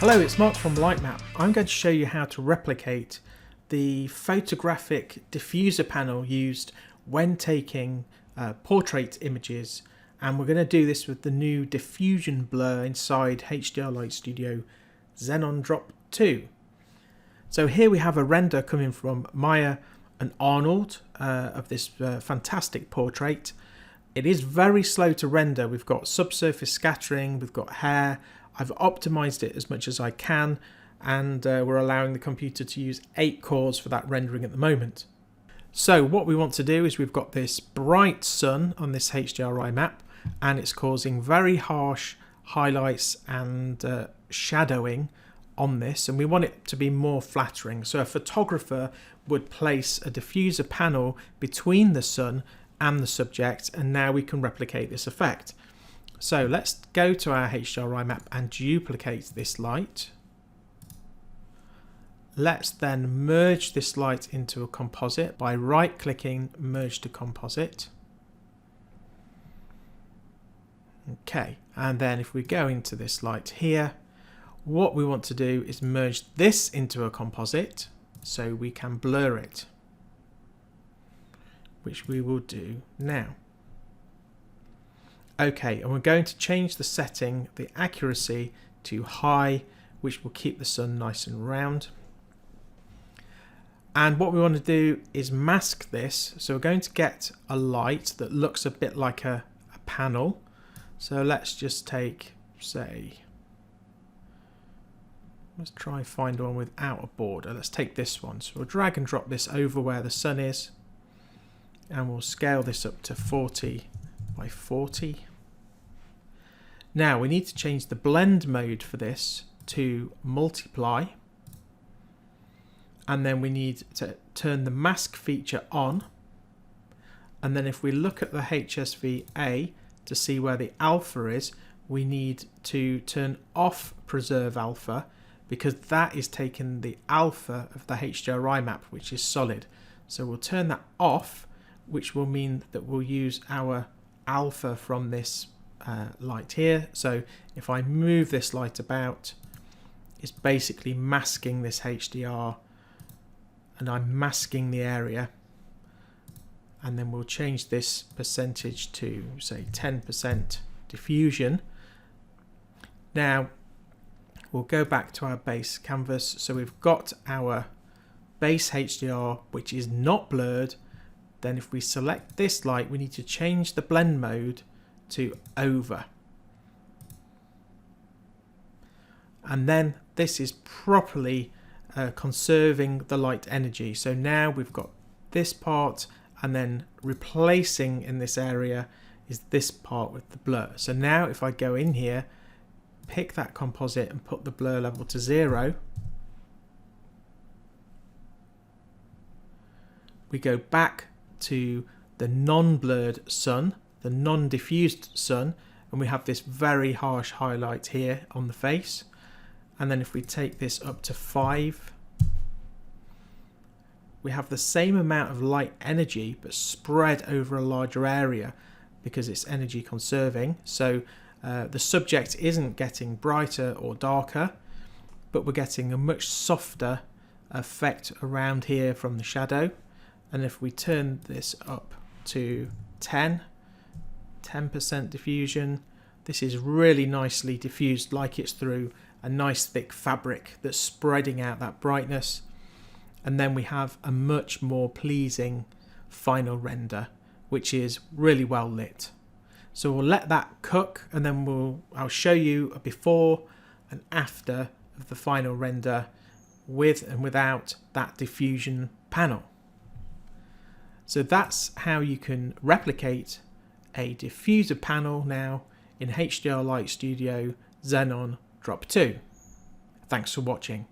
Hello, it's Mark from Lightmap. I'm going to show you how to replicate the photographic diffuser panel used when taking portrait images, and we're going to do this with the new diffusion blur inside HDR Light Studio Xenon Drop 2. So here we have a render coming from Maya and Arnold of this fantastic portrait. It is very slow to render. We've got subsurface scattering, we've got hair. I've optimized it as much as I can, and we're allowing the computer to use 8 cores for that rendering at the moment. So what we want to do is we've got this bright sun on this HDRI map, and it's causing very harsh highlights and shadowing on this, and we want it to be more flattering. So a photographer would place a diffuser panel between the sun and the subject, and now we can replicate this effect. So let's go to our HDRI map and duplicate this light. Let's then merge this light into a composite by right-clicking Merge to Composite. Okay, and then if we go into this light here, what we want to do is merge this into a composite so we can blur it, which we will do now. Okay, and we're going to change the setting, the accuracy, to high, which will keep the sun nice and round. And what we want to do is mask this. So we're going to get a light that looks a bit like a panel. So let's just take, say, let's try and find one without a border. Let's take this one. So we'll drag and drop this over where the sun is, and we'll scale this up to 40 by 40. Now we need to change the blend mode for this to multiply, and then we need to turn the mask feature on, and then if we look at the HSV-A to see where the alpha is, we need to turn off preserve alpha, because that is taking the alpha of the HDRI map, which is solid. So we'll turn that off, which will mean that we'll use our alpha from this light here. So if I move this light about, it's basically masking this HDR, and I'm masking the area. And then we'll change this percentage to, say, 10% diffusion. Now we'll go back to our base canvas. So we've got our base HDR, which is not blurred. Then if we select this light, we need to change the blend mode to over. And then this is properly conserving the light energy. So now we've got this part, and then replacing in this area is this part with the blur. So now if I go in here, pick that composite and put the blur level to 0, we go back to the non-blurred sun, the non-diffused sun, and we have this very harsh highlight here on the face. And then if we take this up to 5, we have the same amount of light energy but spread over a larger area because it's energy conserving. So the subject isn't getting brighter or darker, but we're getting a much softer effect around here from the shadow. And if we turn this up to 10% diffusion, this is really nicely diffused, like it's through a nice thick fabric that's spreading out that brightness. And then we have a much more pleasing final render, which is really well lit. So we'll let that cook, and then I'll show you a before and after of the final render with and without that diffusion panel. So that's how you can replicate a diffuser panel now in HDR Light Studio Xenon Drop 2. Thanks for watching.